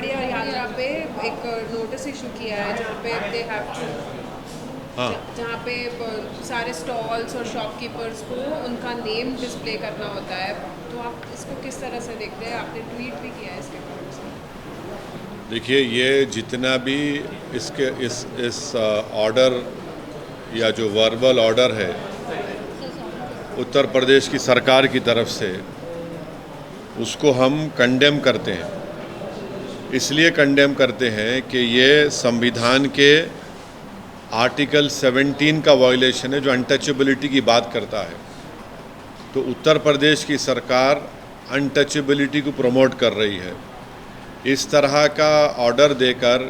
केवड़िया यात्रा पे एक नोटिस इशू किया है जहाँ पे दे हैव टू, हाँ, जहाँ पे सारे स्टॉल्स और शॉपकीपर्स को उनका नेम डिस्प्ले करना होता है। तो आप इसको किस तरह से देखते हैं? आपने ट्वीट भी किया है इसके बारे में। देखिए ये जितना भी इसके इस ऑर्डर या जो वर्बल ऑर्डर है उत्तर प्रदेश की सरकार की तरफ से, उसको हम कंडेम करते हैं। इसलिए कंडेम करते हैं कि ये संविधान के आर्टिकल 17 का वायलेशन है जो अनटचेबिलिटी की बात करता है। तो उत्तर प्रदेश की सरकार अनटचेबिलिटी को प्रमोट कर रही है। इस तरह का ऑर्डर देकर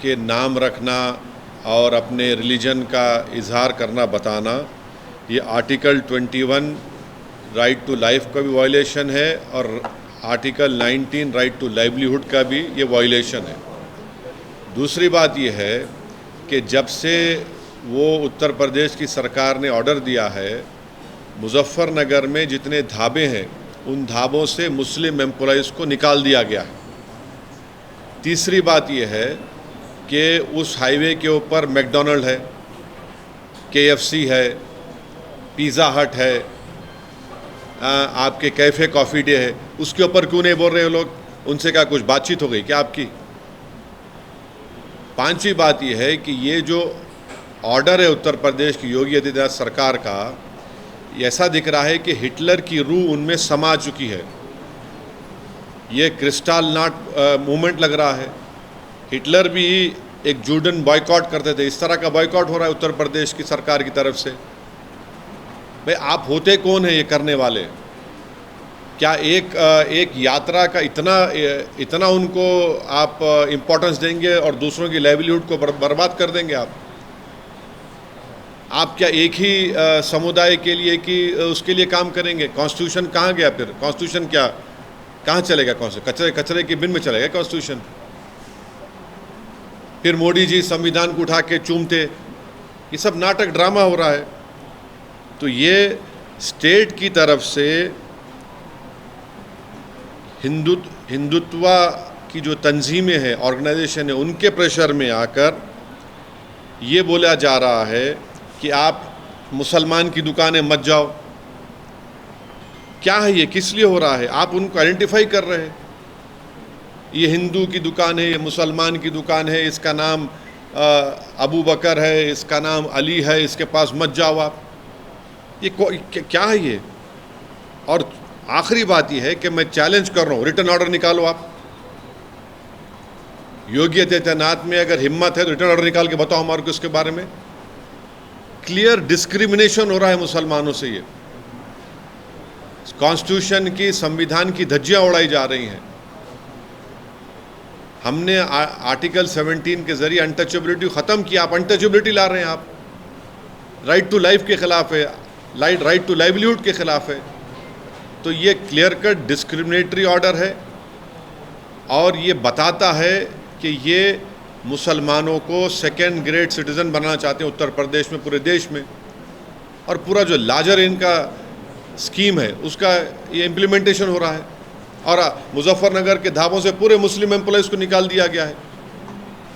के नाम रखना और अपने रिलीजन का इजहार करना, बताना, ये आर्टिकल 21 राइट टू लाइफ का भी वायलेशन है और आर्टिकल 19 राइट टू लाइवलीहुड का भी ये वायलेशन है। दूसरी बात ये है कि जब से वो उत्तर प्रदेश की सरकार ने ऑर्डर दिया है, मुजफ्फरनगर में जितने ढाबे हैं उन ढाबों से मुस्लिम एम्प्लॉइज़ को निकाल दिया गया है। तीसरी बात यह है कि उस हाईवे के ऊपर मैकडॉनल्ड है, KFC है, पिज़्ज़ा हट है, आपके कैफ़े कॉफ़ी डे है। उसके ऊपर क्यों नहीं बोल रहे हो लोग? उनसे क्या कुछ बातचीत हो गई क्या आपकी? पांचवी बात यह है कि ये जो ऑर्डर है उत्तर प्रदेश की योगी आदित्यनाथ सरकार का, ऐसा दिख रहा है कि हिटलर की रूह उनमें समा चुकी है। ये क्रिस्टल नॉट मूवमेंट लग रहा है। हिटलर भी एक जूडन बॉयकॉट करते थे, इस तरह का बॉयकॉट हो रहा है उत्तर प्रदेश की सरकार की तरफ से। भाई आप होते कौन है ये करने वाले? क्या एक यात्रा का इतना उनको आप इम्पोर्टेंस देंगे और दूसरों की लाइवलीहुड को बर्बाद कर देंगे आप? आप क्या एक ही समुदाय के लिए कि उसके लिए काम करेंगे? कॉन्स्टिट्यूशन कहाँ गया फिर? कॉन्स्टिट्यूशन क्या कहाँ चलेगा? कौन से कचरे की बिन में चलेगा कॉन्स्टिट्यूशन? फिर मोदी जी संविधान को उठा के चूमते। ये सब नाटक ड्रामा हो रहा है। तो ये स्टेट की तरफ से हिंदुत्व की जो तंजीमें हैं, ऑर्गेनाइजेशन है, उनके प्रेशर में आकर ये बोला जा रहा है कि आप मुसलमान की दुकानें मत जाओ। क्या है ये? किस लिए हो रहा है? आप उनको आइडेंटिफाई कर रहे हैं। ये हिंदू की दुकान है, ये मुसलमान की दुकान है, इसका नाम अबू बकर है, इसका नाम अली है, इसके पास मत जाओ आप। ये क्या है ये? और आखिरी बात ये है कि मैं चैलेंज कर रहा हूँ, रिटर्न ऑर्डर निकालो आप। योगी आदित्यनाथ में अगर हिम्मत है तो रिटर्न ऑर्डर निकाल के बताओ हमारे को इसके बारे में। क्लियर डिस्क्रिमिनेशन हो रहा है मुसलमानों से। ये कॉन्स्टिट्यूशन की, संविधान की धज्जियां उड़ाई जा रही हैं। हमने आर्टिकल 17 के जरिए अनटचेबिलिटी ख़त्म किया, आप अनटचेबिलिटी ला रहे हैं। आप राइट टू लाइफ के ख़िलाफ़ है, राइट टू लाइवलीहुड के ख़िलाफ़ है। तो ये क्लियर कट डिस्क्रिमिनेटरी ऑर्डर है और ये बताता है कि ये मुसलमानों को सेकेंड ग्रेड सिटीज़न बनाना चाहते हैं उत्तर प्रदेश में, पूरे देश में। और पूरा जो लार्जर इनका स्कीम है उसका ये इम्प्लीमेंटेशन हो रहा है। और मुजफ्फरनगर के ढाबों से पूरे मुस्लिम एम्प्लॉयज़ को निकाल दिया गया है।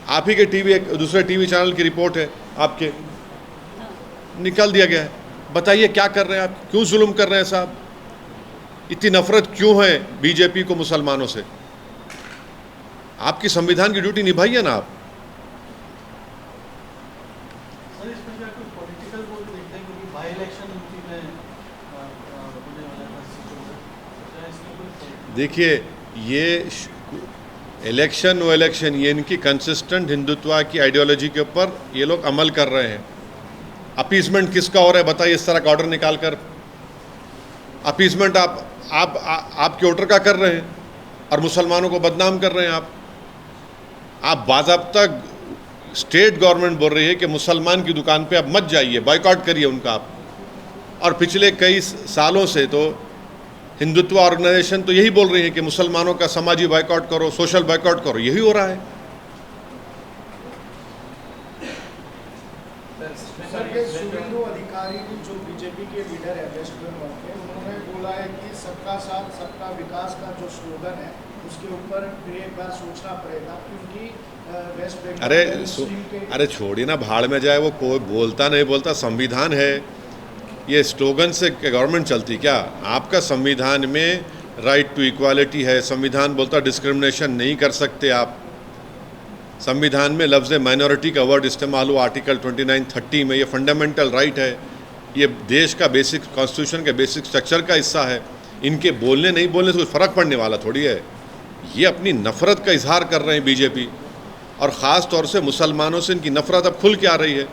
आप ही के दूसरे टीवी चैनल की रिपोर्ट है, आपके निकाल दिया गया है। बताइए क्या कर रहे हैं आप? क्यों जुल्म कर रहे हैं साहब? इतनी नफरत क्यों है बीजेपी को मुसलमानों से? आपकी संविधान की ड्यूटी निभाइए ना आप। देखिए ये इलेक्शन वो इलेक्शन, ये इनकी कंसिस्टेंट हिंदुत्व की आइडियोलॉजी के ऊपर ये लोग अमल कर रहे हैं। अपीसमेंट किसका हो रहा है बताइए? इस तरह का ऑर्डर निकालकर अपीसमेंट आपके वोटर का कर रहे हैं और मुसलमानों को बदनाम कर रहे हैं आप बाज़ाब्ता स्टेट गवर्नमेंट बोल रही है कि मुसलमान की दुकान पे आप मत जाइए, बॉयकॉट करिए उनका आप। और पिछले कई सालों से तो हिंदुत्व ऑर्गेनाइजेशन तो यही बोल रही है कि मुसलमानों का समाजी बॉयकॉट करो, सोशल बॉयकॉट करो। यही हो रहा है। अधिकारी जो बीजेपी के लीडर है वेस्ट बंगाल के, उन्होंने बोला है कि सबका साथ सबका विकास का जो स्लोगन है उसके ऊपर फिर एक बार सोचना पड़ेगा, क्योंकि वेस्ट बंगाल अरे में मुस्लिम के अरे छोड़िए ना, भाड़ में जाए, वो कोई बोलता नहीं बोलता, संविधान है। ये स्लोगन से गवर्नमेंट चलती क्या? आपका संविधान में राइट टू इक्वालिटी है, संविधान बोलता डिस्क्रिमिनेशन नहीं कर सकते आप। संविधान में लफ्ज़ माइनॉरिटी का वर्ड इस्तेमाल हुआ आर्टिकल 29-30 में, ये फंडामेंटल राइट है, ये देश का बेसिक कॉन्स्टिट्यूशन के बेसिक स्ट्रक्चर का हिस्सा है। इनके बोलने नहीं बोलने से कुछ फ़र्क पड़ने वाला थोड़ी है। ये अपनी नफ़रत का इजहार कर रहे हैं बीजेपी, और ख़ास तौर से मुसलमानों से इनकी नफ़रत अब खुल के आ रही है।